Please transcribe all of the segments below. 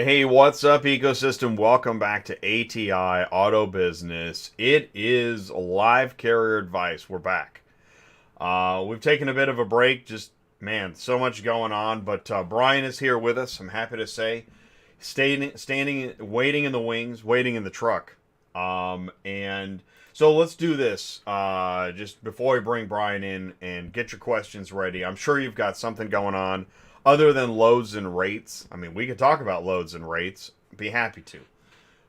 Hey, what's up, ecosystem? Welcome back to ATI Auto Business. It is live carrier advice. We're back. We've taken a bit of a break. Just, man, so much going on. But Brian is here with us, I'm happy to say. Standing, waiting in the wings, waiting in the truck. And so let's do this. Just before we bring Brian in and get your questions ready, I'm sure you've got something going on other than loads and rates. I mean, we could talk about loads and rates. Be happy to.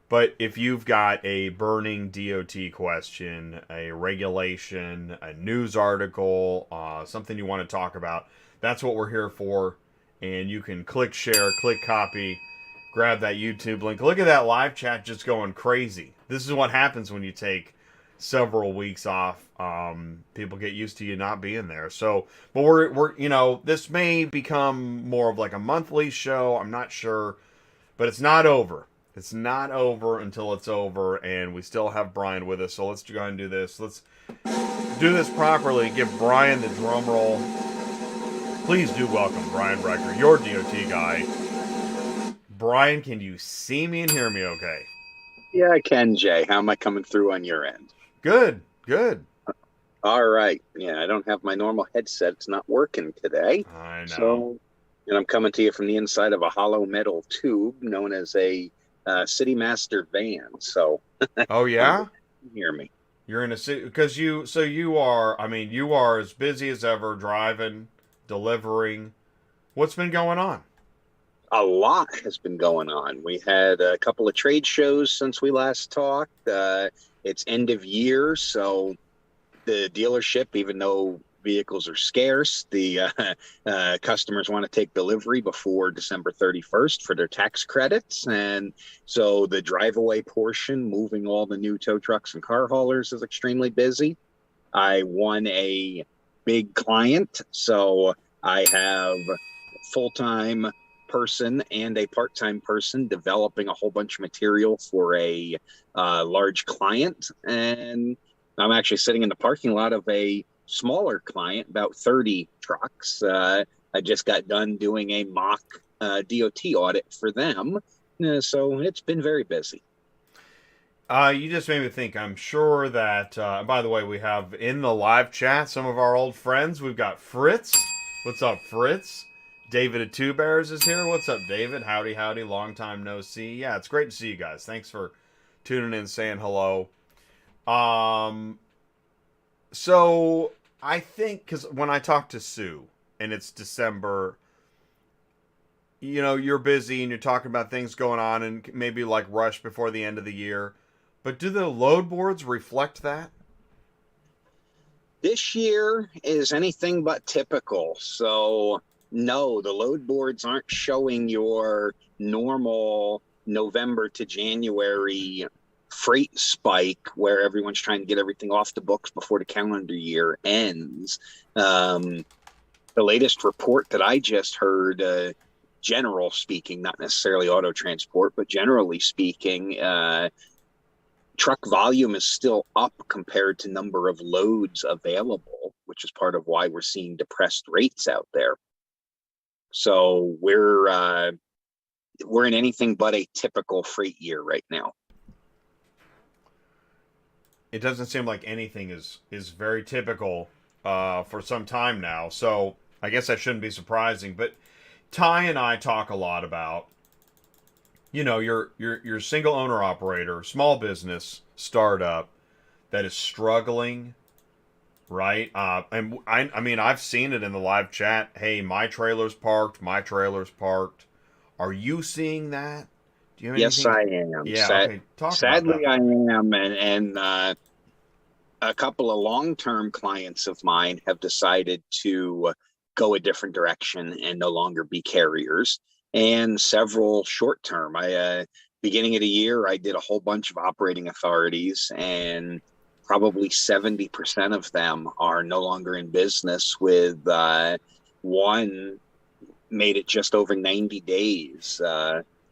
But if you've got a burning DOT question, a regulation, a news article, something you want to talk about, that's what we're here for. And you can click share, click copy, grab that YouTube link. Look at that live chat just going crazy. This is what happens when you take several weeks off. People get used to you not being there. So, but we're this may become more of like a monthly show. I'm not sure, but it's not over. It's not over until it's over, and we still have Brian with us. So let's go ahead and do this. Let's do this properly. Give Brian the drum roll. Please do welcome Brian Riker, your DOT guy. Brian, can you see me and hear me okay? Yeah, I can, Jay. How am I coming through on your end? Good, good. All right. Yeah, I don't have my normal headset. It's not working today. I know. And I'm coming to you from the inside of a hollow metal tube known as a City Master van. So, oh yeah, you hear me? You're in a city because you are. I mean, you are as busy as ever, driving, delivering. What's been going on? A lot has been going on. We had a couple of trade shows since we last talked. It's end of year, so the dealership, even though vehicles are scarce, the customers want to take delivery before December 31st for their tax credits. And so the drive away portion, moving all the new tow trucks and car haulers, is extremely busy. I won a big client, so I have full-time person and a part-time person developing a whole bunch of material for a large client. And I'm actually sitting in the parking lot of a smaller client, about 30 trucks. I just got done doing a mock DOT audit for them. So it's been very busy. You just made me think. I'm sure that, by the way, we have in the live chat some of our old friends. We've got Fritz. What's up, Fritz? David at Two Bears is here. What's up, David? Howdy, howdy. Long time no see. Yeah, it's great to see you guys. Thanks for tuning in, saying hello. So I think because when I talk to Sue and it's December, you're busy and you're talking about things going on and maybe like rush before the end of the year. But do the load boards reflect that? This year is anything but typical. So no, the load boards aren't showing your normal November to January freight spike where everyone's trying to get everything off the books before the calendar year ends. The latest report that I just heard, general speaking, not necessarily auto transport, but generally speaking, truck volume is still up compared to number of loads available, which is part of why we're seeing depressed rates out there. So we're in anything but a typical freight year right now. It doesn't seem like anything is very typical for some time now. So I guess that shouldn't be surprising. But Ty and I talk a lot about, your single owner operator, small business startup that is struggling, right? And I mean, I've seen it in the live chat. Hey, my trailer's parked. My trailer's parked. Are you seeing that? Do you have Yes, anything? I am. Yeah. Okay. Talk Sadly, about I am. And a couple of long-term clients of mine have decided to go a different direction and no longer be carriers. And several short-term. Beginning of the year, I did a whole bunch of operating authorities, and probably 70% of them are no longer in business, with one made it just over 90 days.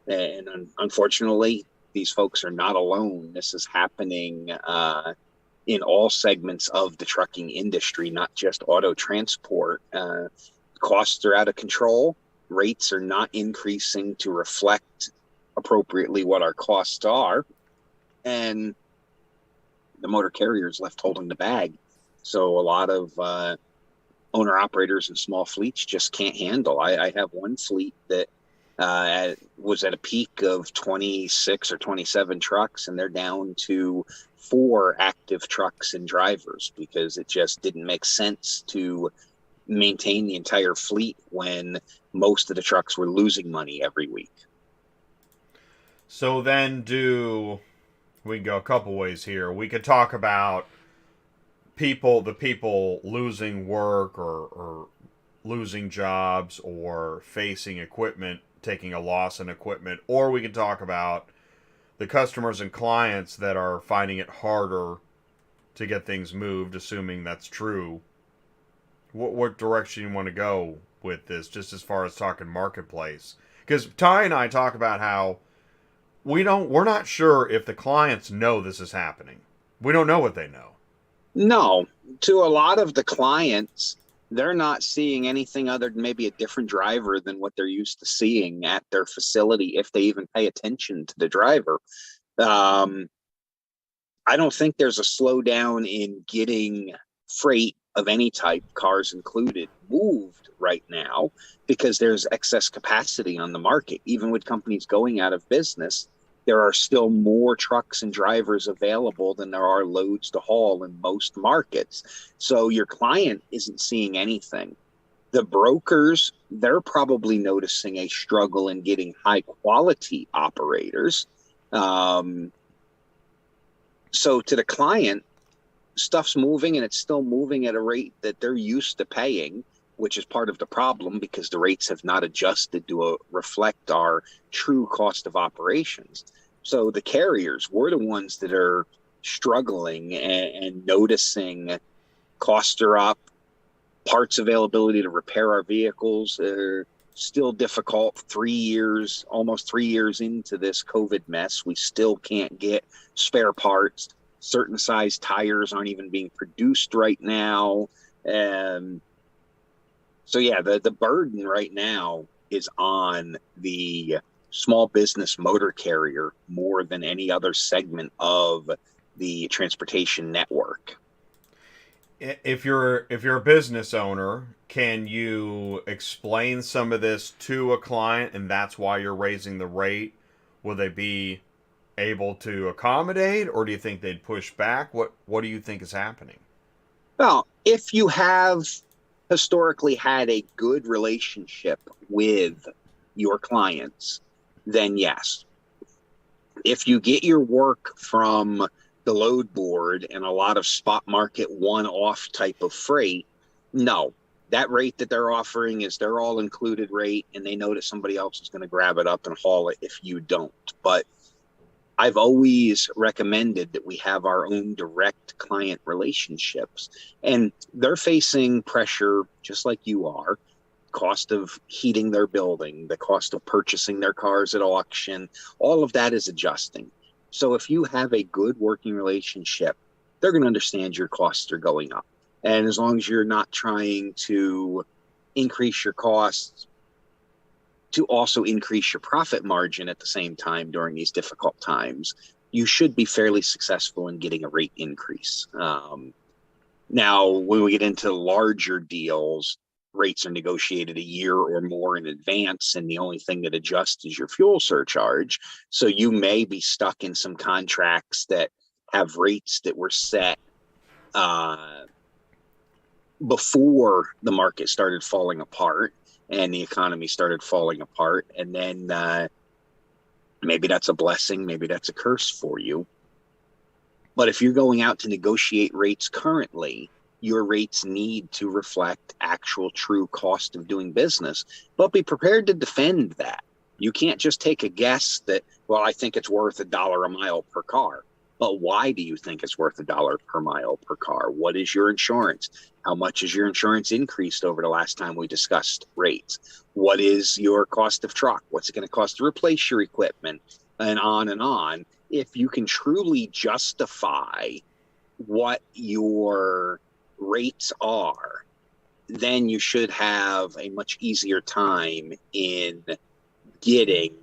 And unfortunately, these folks are not alone. This is happening in all segments of the trucking industry, not just auto transport. Costs are out of control. Rates are not increasing to reflect appropriately what our costs are, and the motor carrier is left holding the bag. So a lot of owner operators and small fleets just can't handle. I have one fleet that was at a peak of 26 or 27 trucks, and they're down to 4 active trucks and drivers because it just didn't make sense to maintain the entire fleet when most of the trucks were losing money every week. So then we can go a couple ways here. We could talk about the people losing work or losing jobs or facing equipment, taking a loss in equipment, or we could talk about the customers and clients that are finding it harder to get things moved, assuming that's true. What direction you want to go with this, just as far as talking marketplace? Because Ty and I talk about how we're not sure if the clients know this is happening. We don't know what they know. No, to a lot of the clients, they're not seeing anything other than maybe a different driver than what they're used to seeing at their facility, if they even pay attention to the driver. I don't think there's a slowdown in getting freight of any type, cars included, moved right now because there's excess capacity on the market. Even with companies going out of business, there are still more trucks and drivers available than there are loads to haul in most markets. So your client isn't seeing anything. The brokers, they're probably noticing a struggle in getting high quality operators. So to the client, stuff's moving, and it's still moving at a rate that they're used to paying, which is part of the problem because the rates have not adjusted to reflect our true cost of operations. So the carriers, we're the ones that are struggling and noticing costs are up, parts availability to repair our vehicles are still difficult. Almost 3 years into this COVID mess, we still can't get spare parts. Certain size tires aren't even being produced right now. So yeah, the burden right now is on the small business motor carrier more than any other segment of the transportation network. If you're a business owner, can you explain some of this to a client, and that's why you're raising the rate? Will they be able to accommodate, or do you think they'd push back? What do you think is happening? Well, if you have historically had a good relationship with your clients, then yes. If you get your work from the load board and a lot of spot market one-off type of freight, no. That rate that they're offering is their all-included rate, and they know that somebody else is going to grab it up and haul it if you don't. But I've always recommended that we have our own direct client relationships, and they're facing pressure just like you are. Cost of heating their building, the cost of purchasing their cars at auction, all of that is adjusting. So if you have a good working relationship, they're going to understand your costs are going up. And as long as you're not trying to increase your costs to also increase your profit margin at the same time during these difficult times, you should be fairly successful in getting a rate increase. Now, when we get into larger deals, rates are negotiated a year or more in advance, and the only thing that adjusts is your fuel surcharge. So you may be stuck in some contracts that have rates that were set before the market started falling apart and the economy started falling apart. And then maybe that's a blessing, maybe that's a curse for you. But if you're going out to negotiate rates currently, your rates need to reflect actual true cost of doing business, but be prepared to defend that. You can't just take a guess that, well, I think it's worth $1 a mile per car. But why do you think it's worth $1 per mile per car? What is your insurance? How much has your insurance increased over the last time we discussed rates? What is your cost of truck? What's it going to cost to replace your equipment? And on and on. If you can truly justify what your rates are, then you should have a much easier time in getting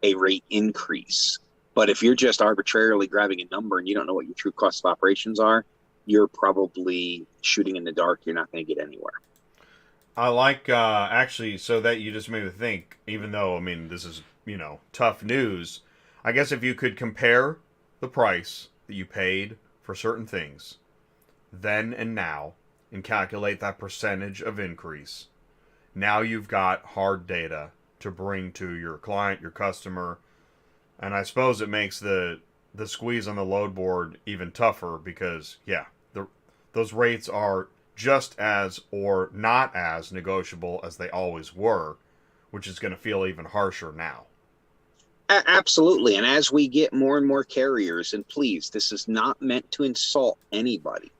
a rate increase. But if you're just arbitrarily grabbing a number and you don't know what your true cost of operations are, you're probably shooting in the dark. You're not going to get anywhere. I like actually, so that you just made me think. Even though I mean this is tough news, I guess if you could compare the price that you paid for certain things then and now, and calculate that percentage of increase, now you've got hard data to bring to your client, your customer, and I suppose it makes the squeeze on the load board even tougher because those rates are just as or not as negotiable as they always were, which is going to feel even harsher now. Absolutely. And as we get more and more carriers, and please, this is not meant to insult anybody,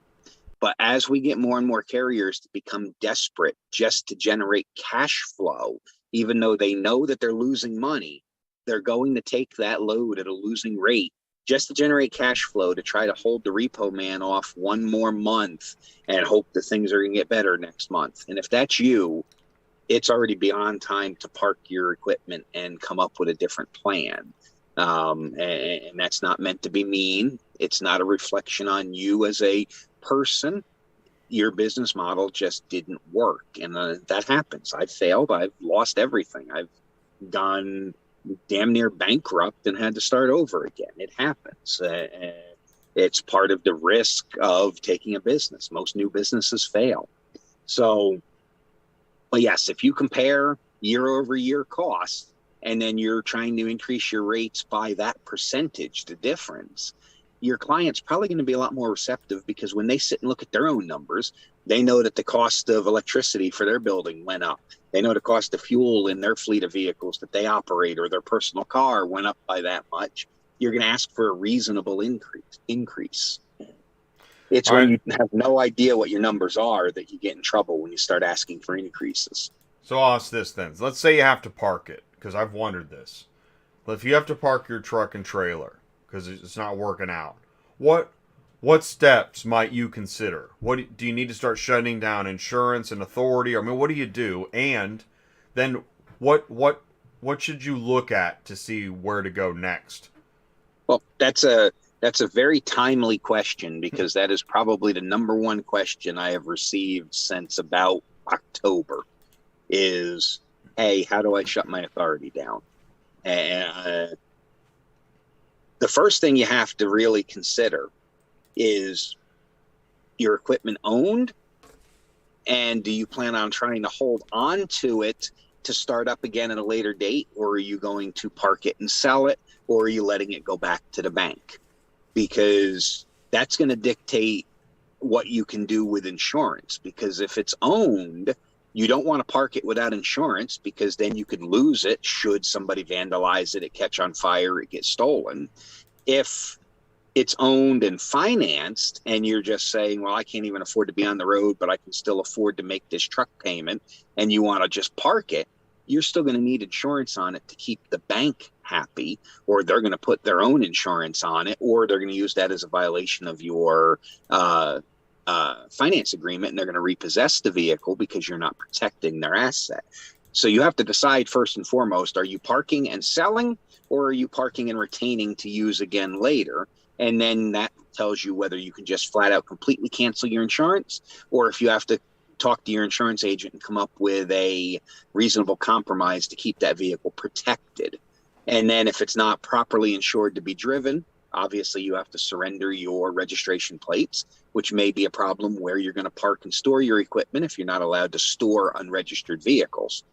but as we get more and more carriers to become desperate just to generate cash flow, even though they know that they're losing money, they're going to take that load at a losing rate just to generate cash flow to try to hold the repo man off one more month and hope that things are going to get better next month. And if that's you, it's already beyond time to park your equipment and come up with a different plan. And that's not meant to be mean. It's not a reflection on you as a person. Your business model just didn't work. And that happens. I've failed. I've lost everything. I've gone damn near bankrupt and had to start over again. It happens. It's part of the risk of taking a business. Most new businesses fail. So, but yes, if you compare year over year costs and then you're trying to increase your rates by that percentage, the difference, your client's probably going to be a lot more receptive because when they sit and look at their own numbers, they know that the cost of electricity for their building went up. They know the cost of fuel in their fleet of vehicles that they operate or their personal car went up by that much. You're going to ask for a reasonable increase. It's All when right. you have no idea what your numbers are that you get in trouble when you start asking for increases. So I'll ask this then. Let's say you have to park it, because I've wondered this. But if you have to park your truck and trailer because it's not working out, what steps might you consider? What do you need to start shutting down insurance and authority? I mean, what do you do? And then what should you look at to see where to go next? Well, that's a very timely question because that is probably the number one question I have received since about October is, hey, how do I shut my authority down? And the first thing you have to really consider is your equipment owned, and do you plan on trying to hold on to it to start up again at a later date, or are you going to park it and sell it, or are you letting it go back to the bank? Because that's going to dictate what you can do with insurance. Because if it's owned, you don't want to park it without insurance because then you could lose it should somebody vandalize it, it catch on fire, it gets stolen. If it's owned and financed and you're just saying, well, I can't even afford to be on the road, but I can still afford to make this truck payment, and you want to just park it, you're still going to need insurance on it to keep the bank happy, or they're going to put their own insurance on it, or they're going to use that as a violation of your finance agreement, and they're going to repossess the vehicle because you're not protecting their asset. So you have to decide first and foremost, are you parking and selling, or are you parking and retaining to use again later? And then that tells you whether you can just flat out completely cancel your insurance, or if you have to talk to your insurance agent and come up with a reasonable compromise to keep that vehicle protected. And then if it's not properly insured to be driven, obviously you have to surrender your registration plates, which may be a problem where you're going to park and store your equipment if you're not allowed to store unregistered vehicles.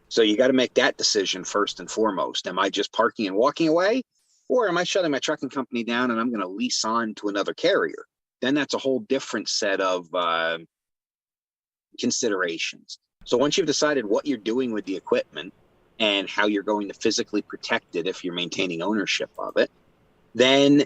So you got to make that decision first and foremost. Am I just parking and walking away? Or am I shutting my trucking company down and I'm going to lease on to another carrier? Then that's a whole different set of considerations. So once you've decided what you're doing with the equipment and how you're going to physically protect it if you're maintaining ownership of it, then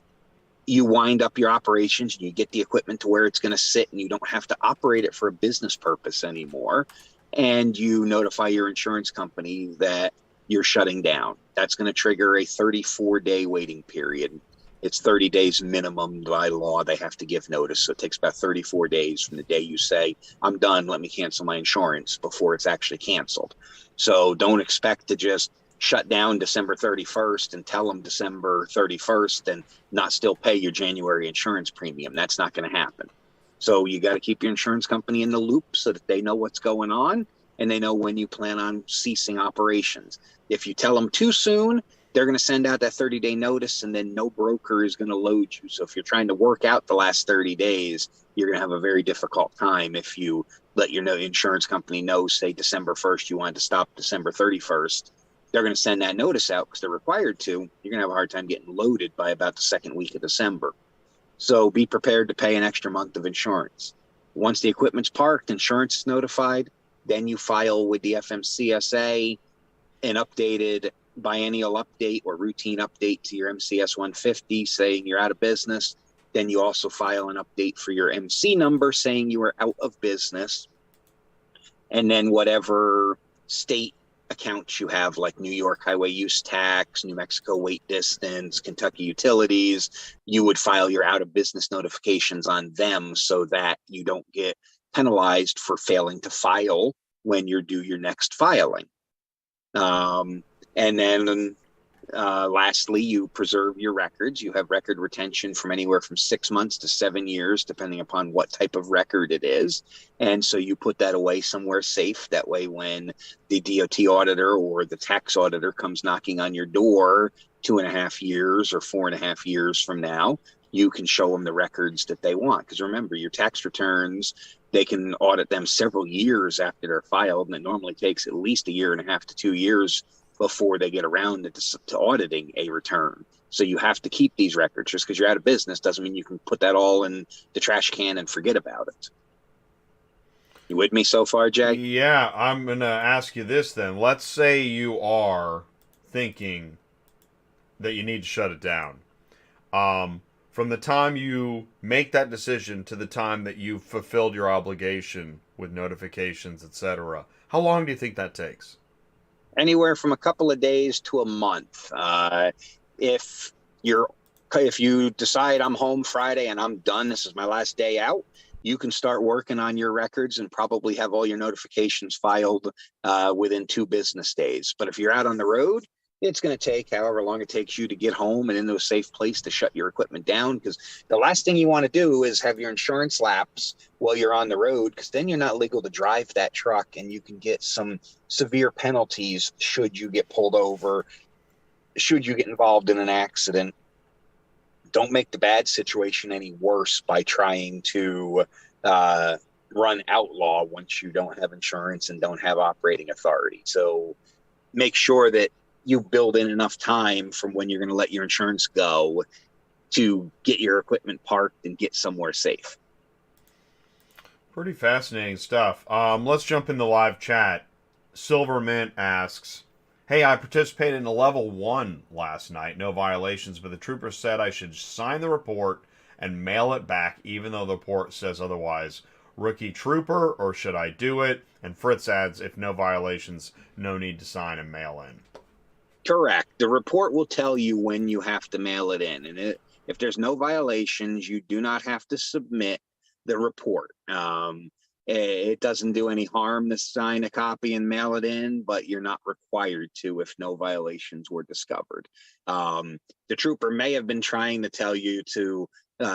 you wind up your operations and you get the equipment to where it's going to sit and you don't have to operate it for a business purpose anymore. And you notify your insurance company that you're shutting down. That's going to trigger a 34-day waiting period. It's 30 days minimum by law. They have to give notice. So it takes about 34 days from the day you say, I'm done, let me cancel my insurance, before it's actually canceled. So don't expect to just shut down December 31st and tell them December 31st and not still pay your January insurance premium. That's not going to happen. So you got to keep your insurance company in the loop so that they know what's going on and they know when you plan on ceasing operations. If you tell them too soon, they're going to send out that 30-day notice, and then no broker is going to load you. So if you're trying to work out the last 30 days, you're going to have a very difficult time if you let your insurance company know, say December 1st, you wanted to stop December 31st. They're going to send that notice out because they're required to. You're going to have a hard time getting loaded by about the second week of December. So be prepared to pay an extra month of insurance. Once the equipment's parked, insurance is notified, then you file with the FMCSA an updated biennial update or routine update to your MCS 150 saying you're out of business. Then you also file an update for your MC number saying you are out of business. And then whatever state accounts you have, like New York highway use tax, New Mexico weight distance, Kentucky utilities, you would file your out of business notifications on them so that you don't get penalized for failing to file when you're due your next filing. And then lastly, you preserve your records. You have record retention from anywhere from 6 months to 7 years, depending upon what type of record it is. And so you put that away somewhere safe. That way, when the DOT auditor or the tax auditor comes knocking on your door 2.5 years or 4.5 years from now, you can show them the records that they want. Because remember, your tax returns, they can audit them several years after they're filed, and it normally takes at least 1.5 to 2 years before they get around to auditing a return. So you have to keep these records. Just because you're out of business doesn't mean you can put that all in the trash can and forget about it. You with me so far, Jay? Yeah, I'm going to ask you this then. Let's say you are thinking that you need to shut it down. From the time you make that decision to the time that you've fulfilled your obligation with notifications, etc., how long do you think that takes? Anywhere from a couple of days to a month. If you decide I'm home Friday and I'm done, this is my last day out, you can start working on your records and probably have all your notifications filed within 2 business days. But if you're out on the road, it's going to take however long it takes you to get home and into a safe place to shut your equipment down, because the last thing you want to do is have your insurance lapse while you're on the road, because then you're not legal to drive that truck and you can get some severe penalties should you get pulled over, should you get involved in an accident. Don't make the bad situation any worse by trying to run outlaw once you don't have insurance and don't have operating authority. So make sure that you build in enough time from when you're going to let your insurance go to get your equipment parked and get somewhere safe. Pretty fascinating stuff. Let's jump in the live chat. Silver Mint asks, hey, I participated in a level 1 last night. No violations, but the trooper said I should sign the report and mail it back even though the report says otherwise. Rookie trooper, or should I do it? And Fritz adds, if no violations, no need to sign and mail in. Correct. The report will tell you when you have to mail it in. And if there's no violations, you do not have to submit the report. It doesn't do any harm to sign a copy and mail it in, but you're not required to if no violations were discovered. The trooper may have been trying to tell you to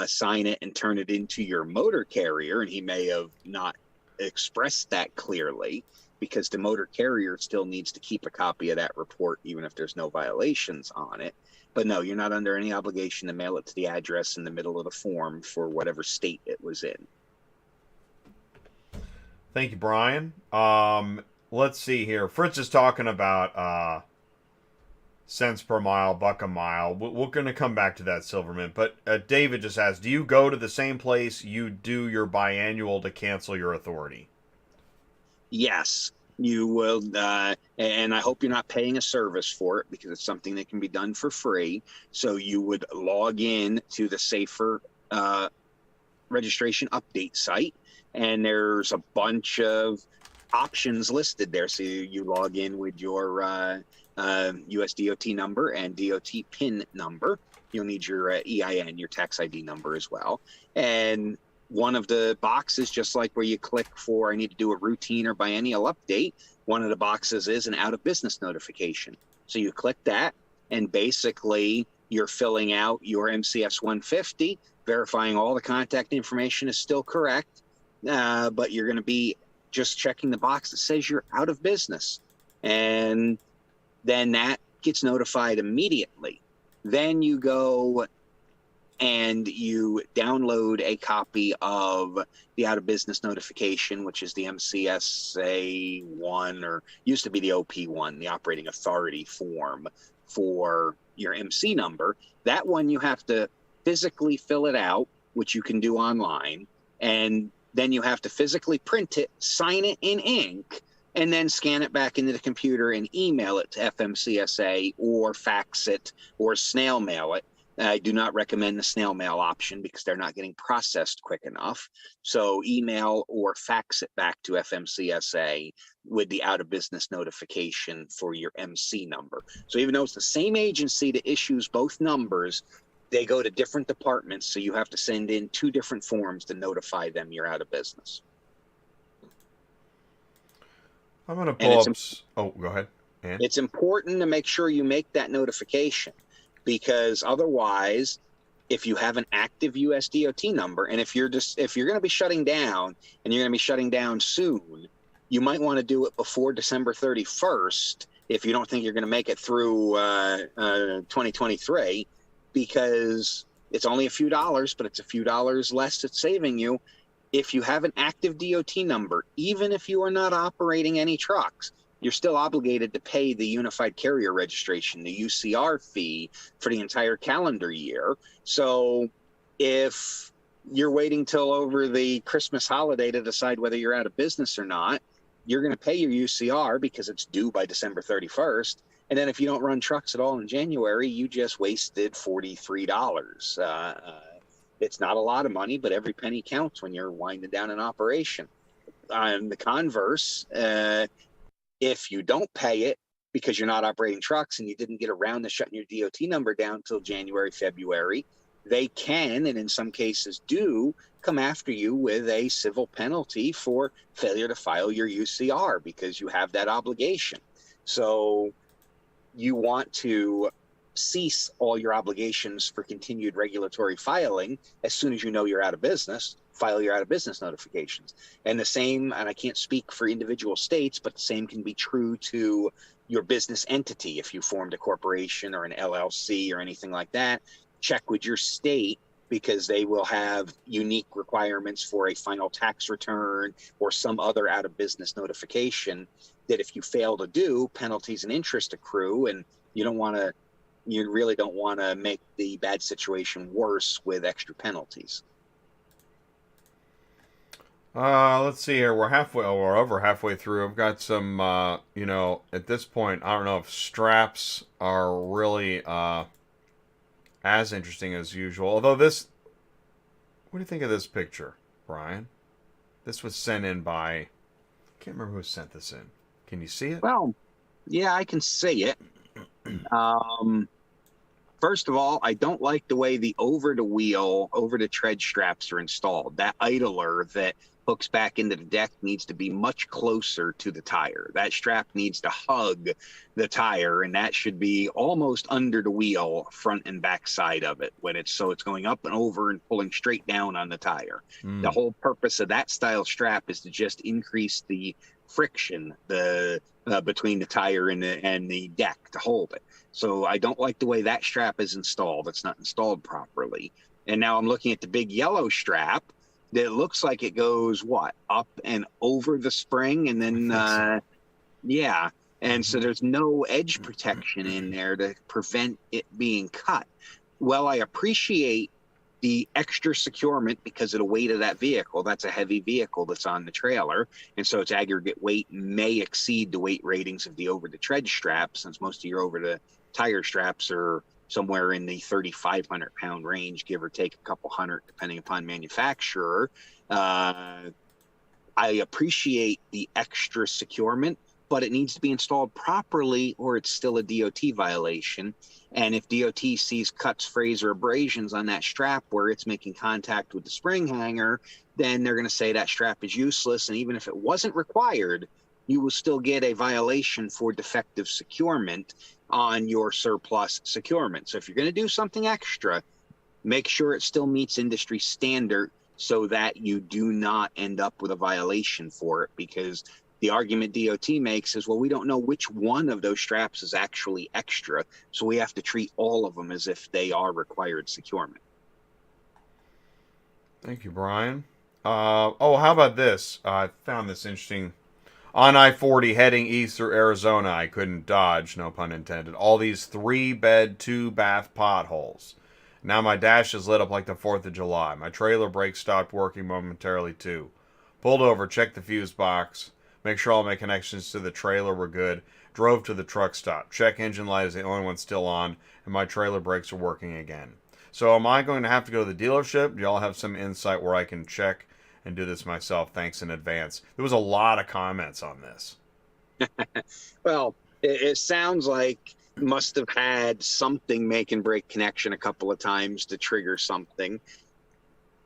sign it and turn it into your motor carrier, and he may have not expressed that clearly, because the motor carrier still needs to keep a copy of that report even if there's no violations on it. But no, you're not under any obligation to mail it to the address in the middle of the form for whatever state it was in. Thank you, Brian. Let's see here. Fritz is talking about cents per mile, buck a mile. We're going to come back to that, Silverman. But David just asked, do you go to the same place you do your biannual to cancel your authority? Yes, you will. And I hope you're not paying a service for it, because it's something that can be done for free. So you would log in to the Safer registration update site, and there's a bunch of options listed there. So you log in with your US DOT number and DOT PIN number. You'll need your EIN, your tax ID number as well. And one of the boxes, just like where you click for I need to do a routine or biennial update, one of the boxes is an out of business notification. So you click that, and basically you're filling out your MCS 150, verifying all the contact information is still correct, but you're going to be just checking the box that says you're out of business. And then that gets notified immediately. Then you go and you download a copy of the out of business notification, which is the MCSA 1, or used to be the OP1, the operating authority form for your MC number. That one you have to physically fill it out, which you can do online, and then you have to physically print it, sign it in ink, and then scan it back into the computer and email it to FMCSA or fax it or snail mail it. I do not recommend the snail mail option because they're not getting processed quick enough. So email or fax it back to FMCSA with the out of business notification for your MC number. So even though it's the same agency that issues both numbers, they go to different departments. So you have to send in 2 different forms to notify them you're out of business. I'm going to pull up. Oh, go ahead. And? It's important to make sure you make that notification, because otherwise, if you have an active USDOT number, and if you're going to be shutting down, and you're going to be shutting down soon, you might want to do it before December 31st if you don't think you're going to make it through 2023, because it's only a few dollars, but it's a few dollars less it's saving you. If you have an active DOT number, even if you are not operating any trucks, you're still obligated to pay the Unified Carrier Registration, the UCR fee, for the entire calendar year. So if you're waiting till over the Christmas holiday to decide whether you're out of business or not, you're going to pay your UCR because it's due by December 31st. And then if you don't run trucks at all in January, you just wasted $43. It's not a lot of money, but every penny counts when you're winding down an operation. On the converse, if you don't pay it because you're not operating trucks and you didn't get around to shutting your DOT number down till January, February, they can, and in some cases do, come after you with a civil penalty for failure to file your UCR because you have that obligation. So you want to cease all your obligations for continued regulatory filing as soon as you know you're out of business. File your out of business notifications. And the same, and I can't speak for individual states, but the same can be true to your business entity. If you formed a corporation or an LLC or anything like that, check with your state, because they will have unique requirements for a final tax return or some other out of business notification that if you fail to do, penalties and interest accrue, and you really don't want to make the bad situation worse with extra penalties. Let's see here. We're over halfway through. I've got some, at this point, I don't know if straps are really as interesting as usual. Although what do you think of this picture, Brian? This was sent in by, I can't remember who sent this in. Can you see it? Well, yeah, I can see it. First of all, I don't like the way the over the tread straps are installed. That idler that hooks back into the deck needs to be much closer to the tire. That strap needs to hug the tire, and that should be almost under the wheel, front and back side of it, it's going up and over and pulling straight down on the tire. The whole purpose of that style strap is to just increase the friction between the tire and the deck to hold it. So I don't like the way that strap is installed. It's not installed properly. And now I'm looking at the big yellow strap that looks like it goes up and over the spring, and then yeah. And so there's no edge protection in there to prevent it being cut. Well, I appreciate the extra securement because of the weight of that vehicle. That's a heavy vehicle that's on the trailer, and so its aggregate weight may exceed the weight ratings of the over the tread straps, since most of your over the tire straps are somewhere in the 3,500 pound range, give or take a couple hundred, depending upon manufacturer. I appreciate the extra securement, but it needs to be installed properly or it's still a DOT violation. And if DOT sees cuts, frays, or abrasions on that strap where it's making contact with the spring hanger, then they're going to say that strap is useless. And even if it wasn't required, you will still get a violation for defective securement on your surplus securement. So if you're going to do something extra, make sure it still meets industry standard so that you do not end up with a violation for it. Because the argument DOT makes is, well, we don't know which one of those straps is actually extra, so we have to treat all of them as if they are required securement. Thank you, Brian. How about this? I found this interesting. On I-40 heading east through Arizona, I couldn't dodge, no pun intended, all these 3-bed, 2-bath potholes. Now my dash is lit up like the 4th of July. My trailer brake stopped working momentarily too. Pulled over, checked the fuse box, make sure all my connections to the trailer were good, drove to the truck stop, check engine light is the only one still on, and my trailer brakes are working again. So am I going to have to go to the dealership? Do y'all have some insight where I can check and do this myself? Thanks in advance. There was a lot of comments on this. Well, it sounds like must have had something make and break connection a couple of times to trigger something.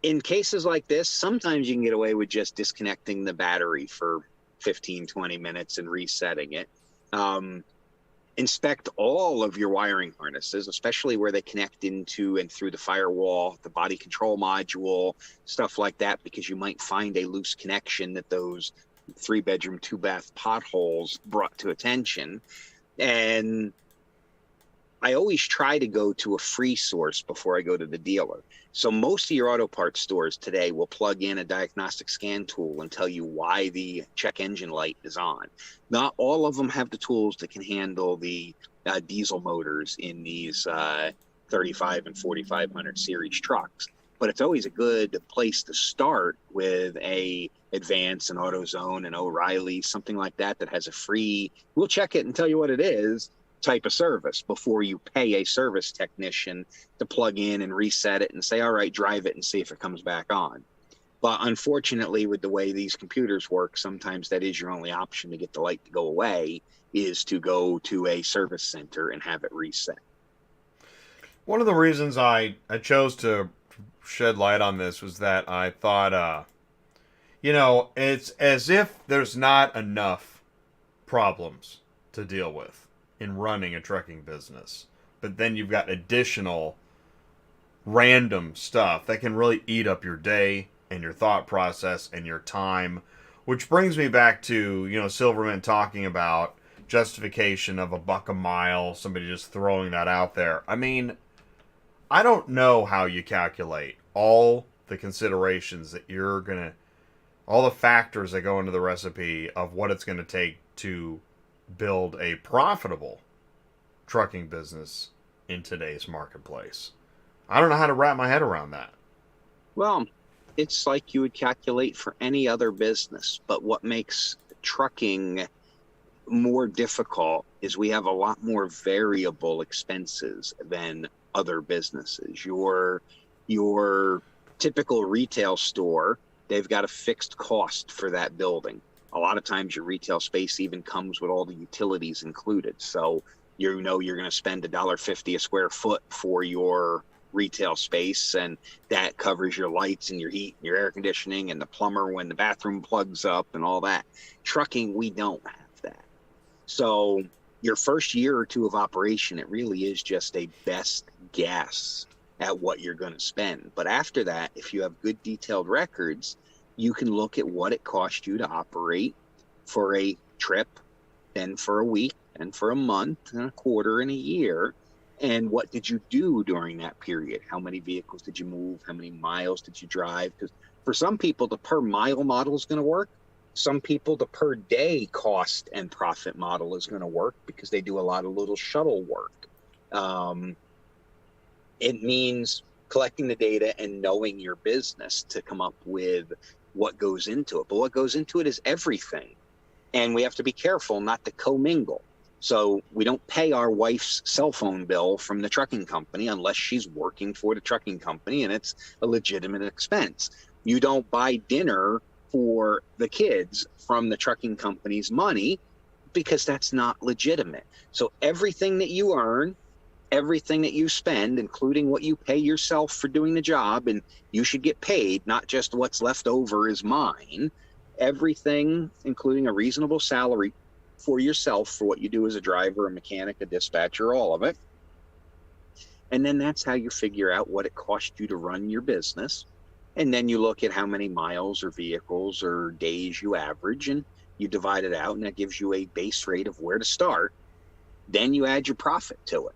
In cases like this, sometimes you can get away with just disconnecting the battery for 15, 20 minutes and resetting it. Inspect all of your wiring harnesses, especially where they connect into and through the firewall, the body control module, stuff like that, because you might find a loose connection that those 3-bedroom, 2-bath potholes brought to attention. And I always try to go to a free source before I go to the dealer. So most of your auto parts stores today will plug in a diagnostic scan tool and tell you why the check engine light is on. Not all of them have the tools that can handle the diesel motors in these 35 and 4500 series trucks. But it's always a good place to start with a Advance and AutoZone and O'Reilly, something like that, that has a free, we'll check it and tell you what it is, type of service before you pay a service technician to plug in and reset it and say, all right, drive it and see if it comes back on. But unfortunately, with the way these computers work, sometimes that is your only option to get the light to go away, is to go to a service center and have it reset. One of the reasons I chose to shed light on this was that I thought, it's as if there's not enough problems to deal with in running a trucking business. But then you've got additional random stuff that can really eat up your day and your thought process and your time. Which brings me back to, Silverman talking about justification of $1 a mile, somebody just throwing that out there. I mean, I don't know how you calculate all the considerations that all the factors that go into the recipe of what it's going to take to build a profitable trucking business in today's marketplace. I don't know how to wrap my head around that. Well, it's like you would calculate for any other business, but what makes trucking more difficult is we have a lot more variable expenses than other businesses. Your typical retail store, they've got a fixed cost for that building. A lot of times your retail space even comes with all the utilities included. So you're going to spend $1.50 a square foot for your retail space, and that covers your lights and your heat and your air conditioning and the plumber when the bathroom plugs up and all that. Trucking, we don't have that. So your first year or two of operation, it really is just a best guess at what you're going to spend. But after that, if you have good detailed records, you can look at what it cost you to operate for a trip, then for a week, and for a month, and a quarter, and a year. And what did you do during that period? How many vehicles did you move? How many miles did you drive? Because for some people, the per mile model is going to work. Some people, the per day cost and profit model is going to work because they do a lot of little shuttle work. It means collecting the data and knowing your business to come up with what goes into it. But what goes into it is everything. And we have to be careful not to commingle. So we don't pay our wife's cell phone bill from the trucking company unless she's working for the trucking company and it's a legitimate expense. You don't buy dinner for the kids from the trucking company's money because that's not legitimate. So everything that you earn, everything that you spend, including what you pay yourself for doing the job, and you should get paid, not just what's left over is mine. Everything, including a reasonable salary for yourself for what you do as a driver, a mechanic, a dispatcher, all of it. And then that's how you figure out what it cost you to run your business. And then you look at how many miles or vehicles or days you average, and you divide it out, and that gives you a base rate of where to start. Then you add your profit to it,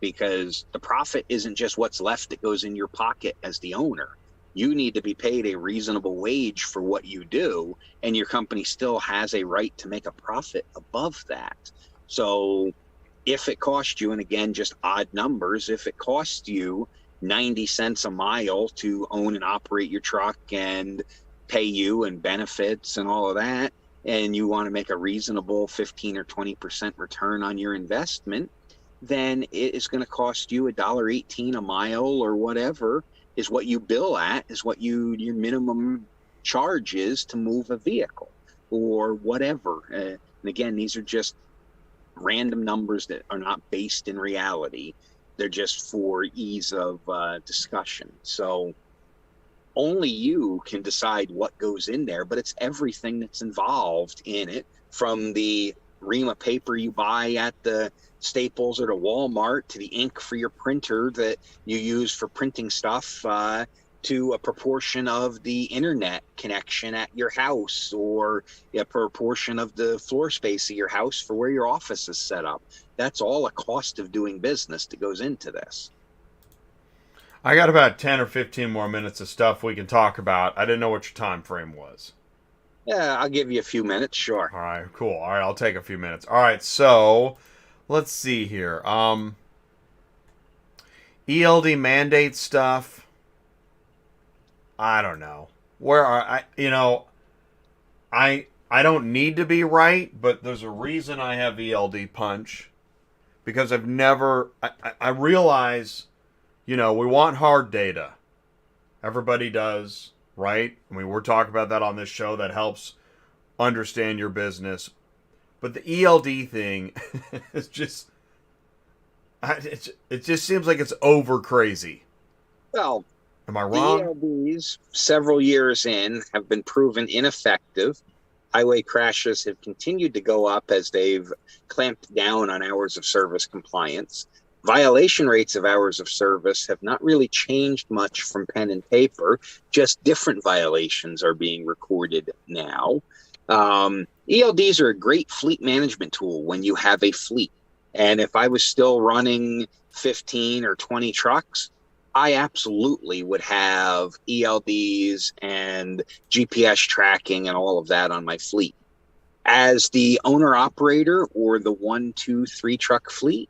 because the profit isn't just what's left that goes in your pocket as the owner. You need to be paid a reasonable wage for what you do, and your company still has a right to make a profit above that. So if it costs you, and again, just odd numbers, if it costs you 90 cents a mile to own and operate your truck and pay you and benefits and all of that, and you want to make a reasonable 15 or 20% return on your investment, then it is going to cost you $1.18 a mile or whatever is what you bill at, is what your minimum charge is to move a vehicle or whatever. And again, these are just random numbers that are not based in reality. They're just for ease of discussion. So only you can decide what goes in there, but it's everything that's involved in it, from the ream of paper you buy at the Staples or the Walmart to the ink for your printer that you use for printing stuff, to a proportion of the internet connection at your house, or a proportion of the floor space of your house for where your office is set up. That's all a cost of doing business that goes into this. I got about 10 or 15 more minutes of stuff we can talk about. I didn't know what your time frame was. Yeah, I'll give you a few minutes, sure. All right, cool. All right, I'll take a few minutes. All right, so let's see here. ELD mandate stuff. I don't know. Where are I? I don't need to be right, but there's a reason I have ELD punch, because I've never. I realize, we want hard data. Everybody does, right? I mean, we're talking about that on this show. That helps understand your business. But the ELD thing is just. It just seems like it's over crazy. Well, am I wrong? The ELDs, several years in, have been proven ineffective. Highway crashes have continued to go up as they've clamped down on hours of service compliance. Violation rates of hours of service have not really changed much from pen and paper. Just different violations are being recorded now. ELDs are a great fleet management tool when you have a fleet. And if I was still running 15 or 20 trucks, I absolutely would have ELDs and GPS tracking and all of that on my fleet. As the owner operator or the 1, 2, 3 truck fleet,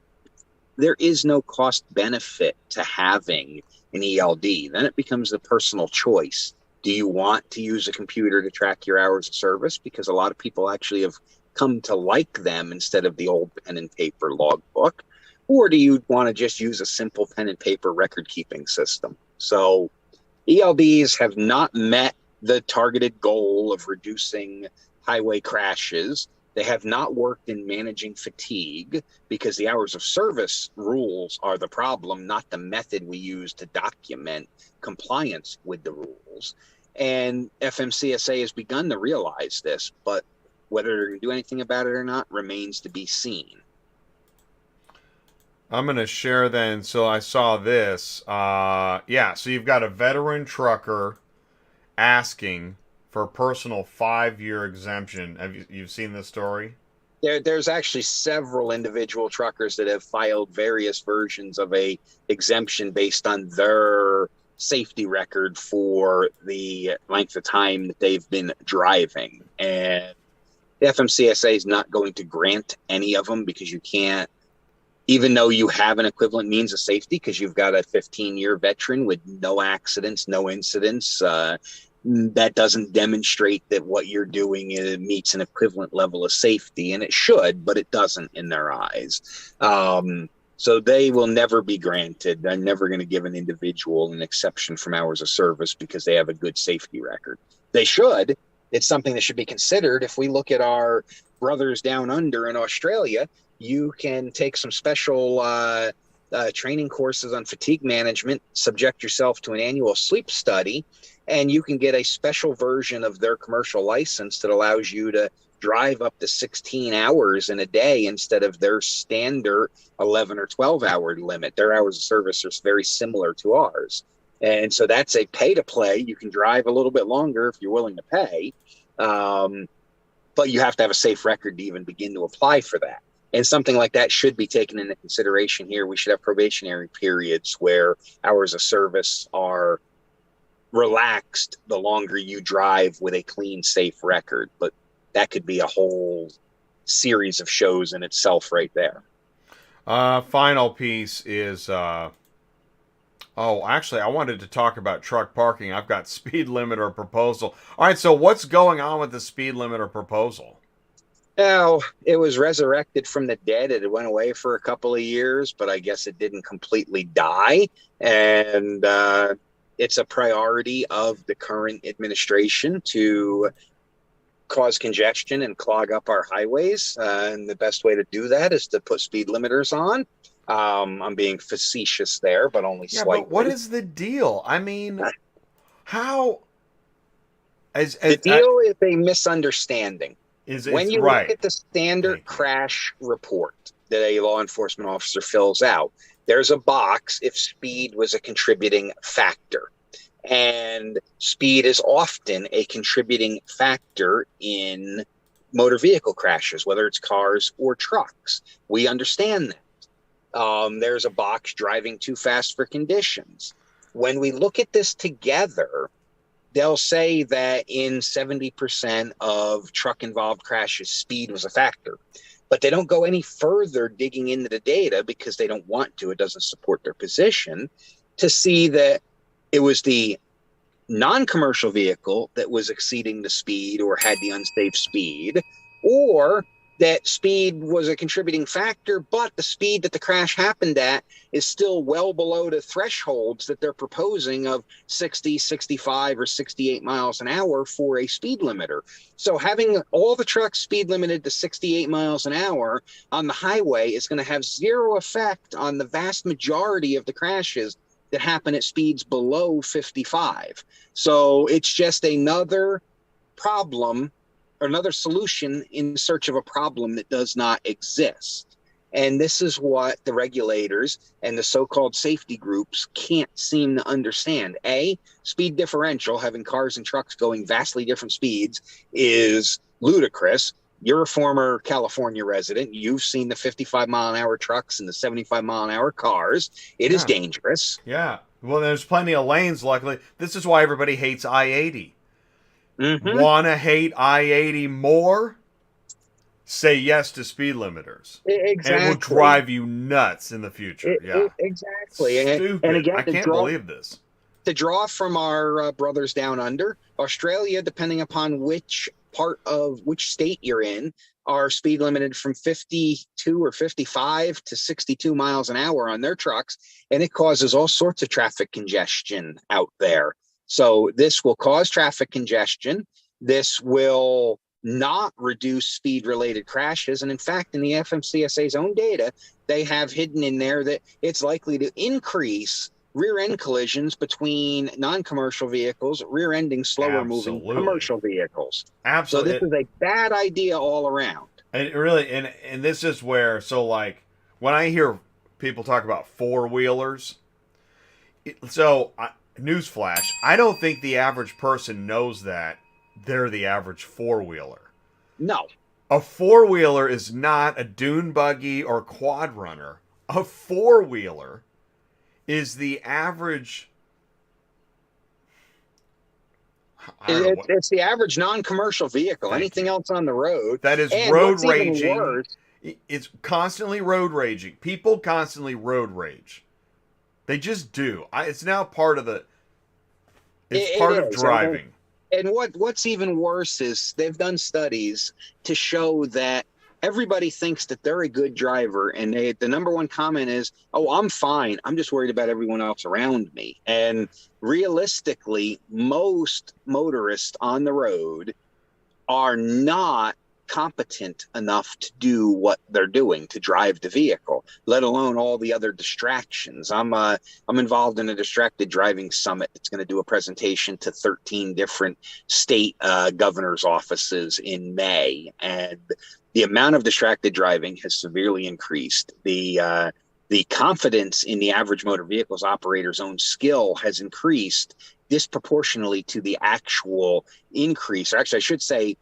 there is no cost benefit to having an ELD. Then it becomes the personal choice. Do you want to use a computer to track your hours of service? Because a lot of people actually have come to like them instead of the old pen and paper logbook. Or do you want to just use a simple pen and paper record keeping system? So ELDs have not met the targeted goal of reducing highway crashes. They have not worked in managing fatigue, because the hours of service rules are the problem, not the method we use to document compliance with the rules. And FMCSA has begun to realize this, but whether they're going to do anything about it or not remains to be seen. I'm going to share then. So I saw this. So you've got a veteran trucker asking for a personal 5-year exemption. You've seen this story? There's actually several individual truckers that have filed various versions of a exemption based on their safety record for the length of time that they've been driving. And the FMCSA is not going to grant any of them, because you can't, even though you have an equivalent means of safety, because you've got a 15-year veteran with no accidents, no incidents, that doesn't demonstrate that what you're doing meets an equivalent level of safety. And it should, but it doesn't in their eyes. So they will never be granted. They're never going to give an individual an exception from hours of service because they have a good safety record. They should. It's something that should be considered. If we look at our brothers down under in Australia, you can take some special training courses on fatigue management, subject yourself to an annual sleep study, and you can get a special version of their commercial license that allows you to drive up to 16 hours in a day instead of their standard 11 or 12-hour limit. Their hours of service are very similar to ours. And so that's a pay to play. You can drive a little bit longer if you're willing to pay. But you have to have a safe record to even begin to apply for that. And something like that should be taken into consideration here. We should have probationary periods where hours of service are relaxed the longer you drive with a clean, safe record. But that could be a whole series of shows in itself right there. Final piece is, actually, I wanted to talk about truck parking. I've got speed limiter proposal. All right, so what's going on with the speed limiter proposal? Now, it was resurrected from the dead. It went away for a couple of years, but I guess it didn't completely die. And it's a priority of the current administration to cause congestion and clog up our highways. And the best way to do that is to put speed limiters on. I'm being facetious there, but only slightly. But what is the deal? I mean, how? The deal is a misunderstanding. When you look at the standard crash report that a law enforcement officer fills out, there's a box if speed was a contributing factor. And speed is often a contributing factor in motor vehicle crashes, whether it's cars or trucks. We understand that. There's a box driving too fast for conditions. When we look at this together, they'll say that in 70% of truck-involved crashes, speed was a factor. But they don't go any further digging into the data because they don't want to. It doesn't support their position to see that it was the non-commercial vehicle that was exceeding the speed or had the unsafe speed, or that speed was a contributing factor, but the speed that the crash happened at is still well below the thresholds that they're proposing of 60, 65, or 68 miles an hour for a speed limiter. So having all the trucks speed limited to 68 miles an hour on the highway is going to have zero effect on the vast majority of the crashes that happen at speeds below 55. So it's just another problem, another solution in search of a problem that does not exist. And this is what the regulators and the so-called safety groups can't seem to understand. A, speed differential, having cars and trucks going vastly different speeds, is ludicrous. You're a former California resident. You've seen the 55-mile-an-hour trucks and the 75-mile-an-hour cars. It is dangerous. Yeah. Well, there's plenty of lanes, luckily. This is why everybody hates I-80. Mm-hmm. Want to hate I-80 more? Say yes to speed limiters. Exactly. And it will drive you nuts in the future. Exactly. Stupid. And again, I can't believe this. To draw from our brothers down under, Australia, depending upon which state you're in, are speed limited from 52 or 55 to 62 miles an hour on their trucks, and it causes all sorts of traffic congestion out there. So this will cause traffic congestion. This will not reduce speed-related crashes. And in fact, in the FMCSA's own data, they have hidden in there that it's likely to increase rear-end collisions between non-commercial vehicles, rear-ending slower-moving commercial vehicles. Absolutely. So this is a bad idea all around. And really, and this is where, so like, when I hear people talk about four-wheelers, newsflash, I don't think the average person knows that they're the average four-wheeler. No. A four-wheeler is not a dune buggy or quad runner. A four-wheeler is the average. It's the average non-commercial vehicle. Anything else on the road that is road raging. It's constantly road raging. People constantly road rage. They just do. It's now part of the. It's part of driving. And what's even worse is they've done studies to show that everybody thinks that they're a good driver, and the number one comment is, "Oh, I'm fine. I'm just worried about everyone else around me." And realistically, most motorists on the road are not competent enough to do what they're doing, to drive the vehicle, let alone all the other distractions. I'm involved in a distracted driving summit that's going to do a presentation to 13 different state governors' offices in May, and the amount of distracted driving has severely increased. The confidence in the average motor vehicles operator's own skill has increased disproportionately to the actual increase. Or actually, I should say,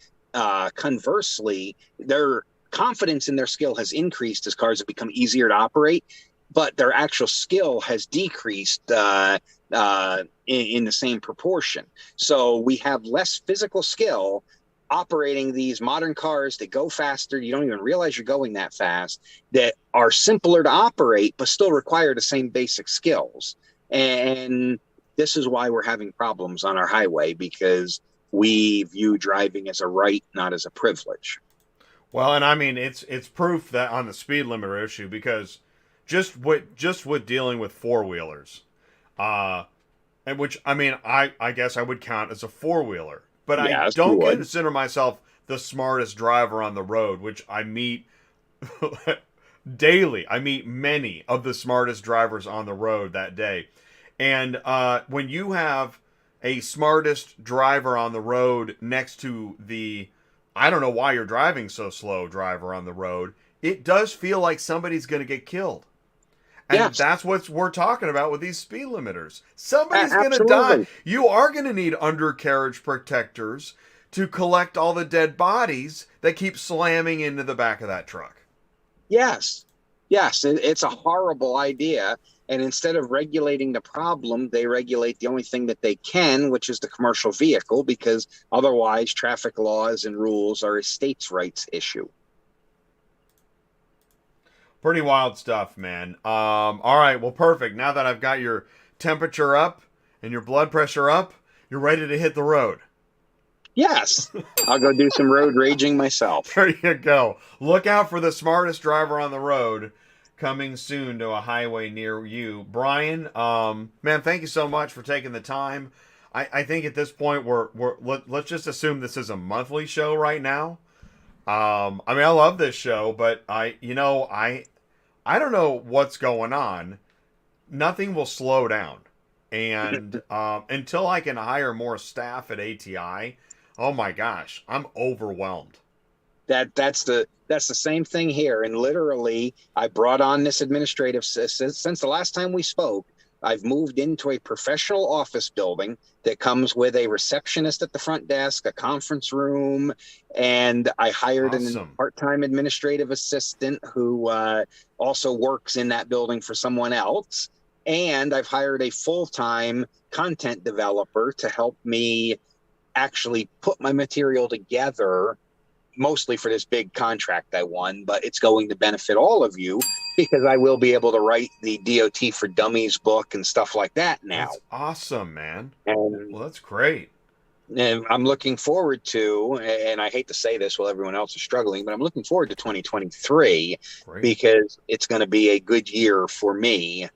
conversely, their confidence in their skill has increased as cars have become easier to operate, but their actual skill has decreased in the same proportion. So we have less physical skill operating these modern cars that go faster. You don't even realize you're going that fast, that are simpler to operate, but still require the same basic skills. And this is why we're having problems on our highway, because we view driving as a right, not as a privilege. Well, and I mean, it's proof that on the speed limiter issue, because just with dealing with four wheelers, and which I mean, I guess I would count as a four wheeler, but I Yes, you don't would. consider myself the smartest driver on the road, which I meet daily. I meet many of the smartest drivers on the road that day, and when you have a smartest driver on the road next to the I don't know why you're driving so slow driver on the road, it does feel like somebody's going to get killed. And Yes, that's what we're talking about with these speed limiters. Somebody's going to die. absolutely. You are going to need undercarriage protectors to collect all the dead bodies that keep slamming into the back of that truck. Yes, yes, it's a horrible idea. And instead of regulating the problem, they regulate the only thing that they can, which is the commercial vehicle, because otherwise traffic laws and rules are a states' rights issue. Pretty wild stuff, man. All right, well, perfect. Now that I've got your temperature up and your blood pressure up, you're ready to hit the road. Yes, I'll go do some road raging myself. There you go. Look out for the smartest driver on the road coming soon to a highway near you. Brian, man, thank you so much for taking the time. I think at this point let's just assume this is a monthly show right now. I mean, I love this show, but I don't know what's going on. Nothing will slow down, and until I can hire more staff at ATI, oh my gosh, I'm overwhelmed. That's the same thing here. And literally, I brought on this administrative since the last time we spoke. I've moved into a professional office building that comes with a receptionist at the front desk, a conference room, and I hired a Awesome. part-time administrative assistant who also works in that building for someone else. And I've hired a full-time content developer to help me actually put my material together, mostly for this big contract I won, but it's going to benefit all of you because I will be able to write the DOT for Dummies book and stuff like that now. That's awesome, man. And, Well, that's great. and I'm looking forward to, and I hate to say this while everyone else is struggling, but I'm looking forward to 2023 Great. because it's going to be a good year for me.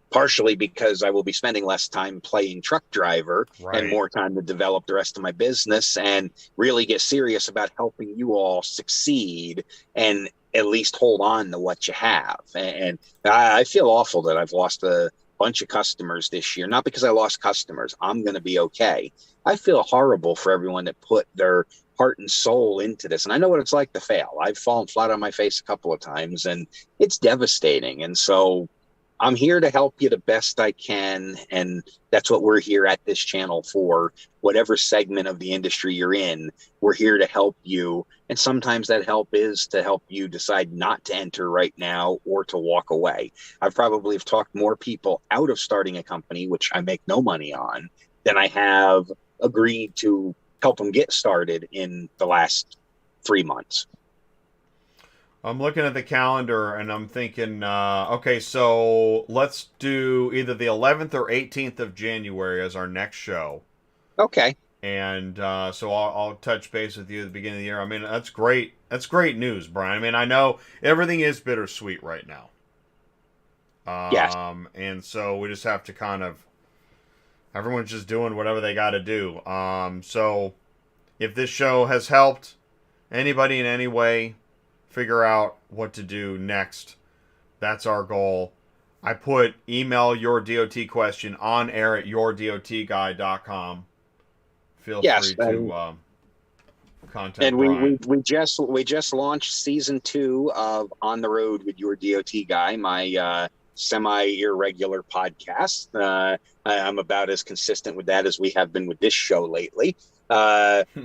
Partially because I will be spending less time playing truck driver and Right. more time to develop the rest of my business and really get serious about helping you all succeed and at least hold on to what you have. And I feel awful that I've lost a bunch of customers this year, not because I lost customers. I'm going to be okay. I feel horrible for everyone that put their heart and soul into this. And I know what it's like to fail. I've fallen flat on my face a couple of times and it's devastating. And so I'm here to help you the best I can. And that's what we're here at this channel for. Whatever segment of the industry you're in, we're here to help you. And sometimes that help is to help you decide not to enter right now or to walk away. I've probably have talked more people out of starting a company, which I make no money on, than I have agreed to help them get started in the last 3 months. I'm looking at the calendar and I'm thinking, okay, so let's do either the 11th or 18th of January as our next show. Okay. And so I'll touch base with you at the beginning of the year. I mean, that's great. That's great news, Brian. I mean, I know everything is bittersweet right now. Yes. And so we just have to everyone's just doing whatever they got to do. So if this show has helped anybody in any way figure out what to do next, that's our goal. I put email your DOT question on air at YourDOTGuy.com. Feel free to contact And Brian. we just launched season 2 of On the Road with Your DOT Guy, my semi-irregular podcast. I'm about as consistent with that as we have been with this show lately.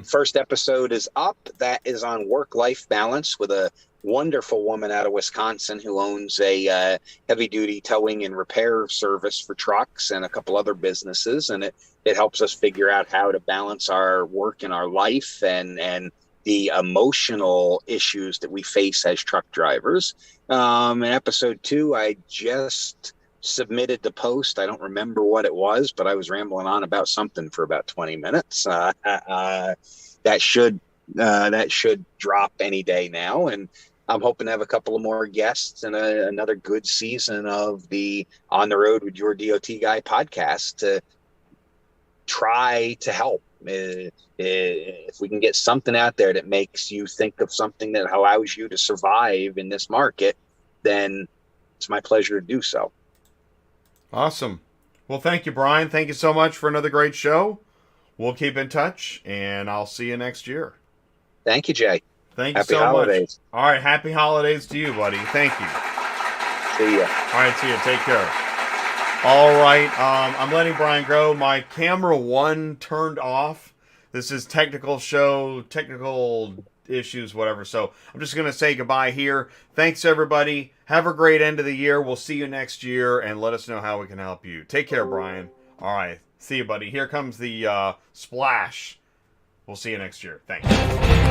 First episode is up. That is on work-life balance with a wonderful woman out of Wisconsin who owns a heavy-duty towing and repair service for trucks and a couple other businesses, and it helps us figure out how to balance our work and our life and the emotional issues that we face as truck drivers. In episode 2, I just submitted the post. I don't remember what it was, but I was rambling on about something for about 20 minutes. That should drop any day now, and I'm hoping to have a couple of more guests and another good season of the On the Road with Your DOT Guy podcast to try to help. If we can get something out there that makes you think of something that allows you to survive in this market, then it's my pleasure to do so. Awesome. Well, thank you, Brian. Thank you so much for another great show. We'll keep in touch, and I'll see you next year. Thank you, Jay. Thank you Happy so holidays. much. All right, happy holidays to you, buddy. Thank you. See ya. All right, see you. Take care. All right, I'm letting Brian go. My camera 1 turned off. This is technical issues, whatever. So I'm just going to say goodbye here. Thanks, everybody. Have a great end of the year. We'll see you next year, and let us know how we can help you. Take care, Brian. All right, see you, buddy. Here comes the splash. We'll see you next year. Thanks.